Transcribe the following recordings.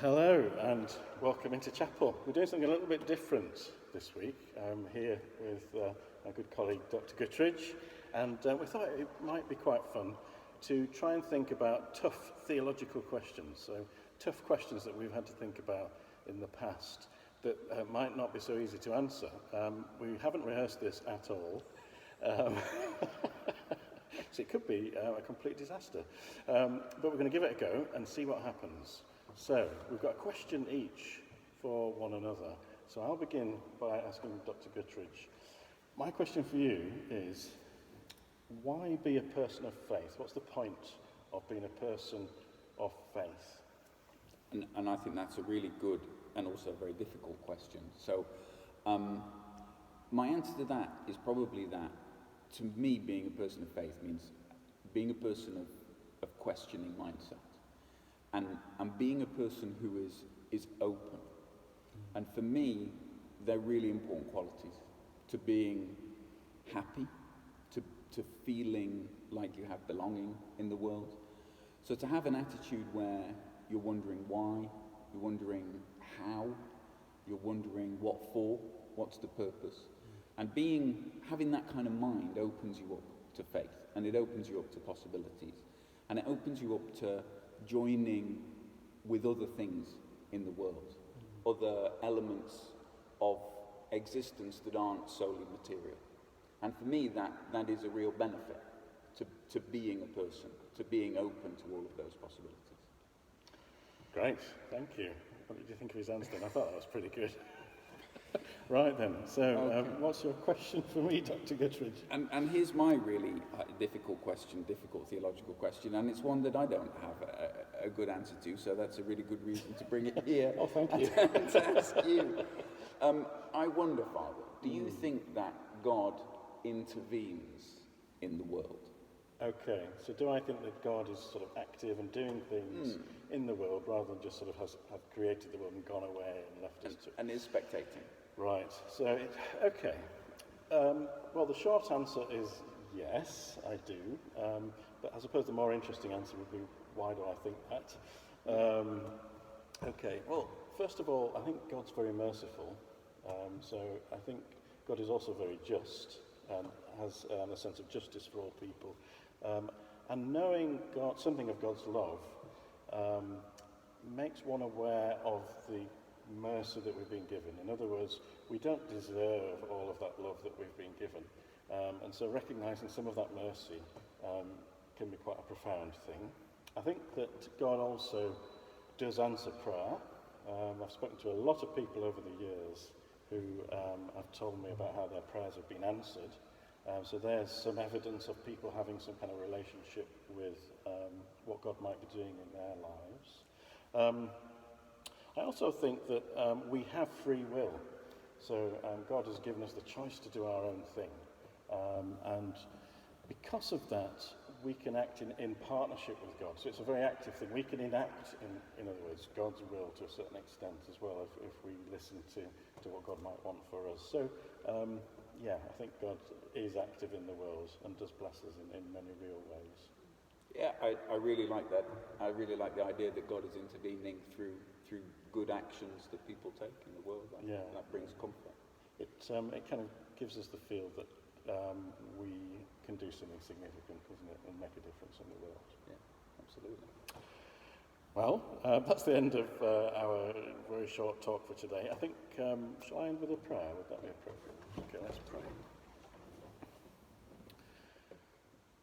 Hello and welcome into chapel. We're doing something a little bit different this week. I'm here with my good colleague Dr. Guttridge, and we thought it might be quite fun to try and think about tough theological questions, so tough questions that we've had to think about in the past that might not be so easy to answer. We haven't rehearsed this at all, so it could be a complete disaster. But we're going to give it a go and see what happens. So, we've got a question each for one another. So I'll begin by asking Dr. Guttridge. My question for you is, why be a person of faith? What's the point of being a person of faith? And I think that's a really good and also a very difficult question. So my answer to that is probably that, to me, being a person of faith means being a person of questioning mindset. And being a person who is open. And for me, they're really important qualities to being happy, to feeling like you have belonging in the world. So to have an attitude where you're wondering why, you're wondering how, you're wondering what for, what's the purpose. And having that kind of mind opens you up to faith, and it opens you up to possibilities. And it opens you up to joining with other things in the world, other elements of existence that aren't solely material. And for me, that is a real benefit to being a person, to being open to all of those possibilities. Great, thank you. What did you think of his answer then? I thought that was pretty good. Right then, so okay. What's your question for me, Dr. Guttridge? And here's my really difficult theological question, and it's one that I don't have a good answer to, so that's a really good reason to bring it here. Oh, thank you. To ask you. I wonder, Father, do you think that God intervenes in the world? Okay, so do I think that God is sort of active and doing things in the world rather than just sort of have created the world and gone away and left us to... And is spectating? Right, so, okay. Well, the short answer is yes, I do. But I suppose the more interesting answer would be, why do I think that? Okay, well, first of all, I think God's very merciful. So I think God is also very just and has a sense of justice for all people. And knowing something of God's love makes one aware of the mercy that we've been given. In other words, we don't deserve all of that love that we've been given. And so recognizing some of that mercy can be quite a profound thing. I think that God also does answer prayer. I've spoken to a lot of people over the years who have told me about how their prayers have been answered. So there's some evidence of people having some kind of relationship with what God might be doing in their lives. I also think that we have free will. So God has given us the choice to do our own thing. And because of that, we can act in partnership with God. So it's a very active thing. We can enact, in other words, God's will to a certain extent as well if we listen to what God might want for us. So, yeah, I think God is active in the world and does bless us in many real ways. Yeah, I really like that. I really like the idea that God is intervening through good actions that people take in the world. That brings comfort. It kind of gives us the feel that we can do something significant, doesn't it, and make a difference in the world. Yeah, absolutely. Well, that's the end of our very short talk for today. I think, shall I end with a prayer? Would that be appropriate? Okay, let's pray.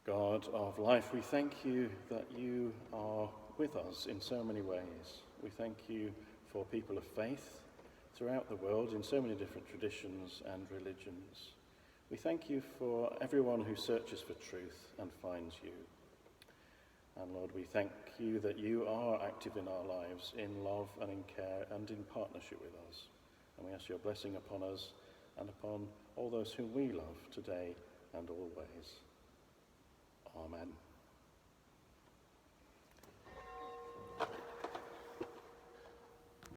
God of life, we thank you that you are with us in so many ways. We thank you for people of faith throughout the world in so many different traditions and religions. We thank you for everyone who searches for truth and finds you. And Lord, we thank you that you are active in our lives in love and in care and in partnership with us. And we ask your blessing upon us and upon all those whom we love today and always. Amen.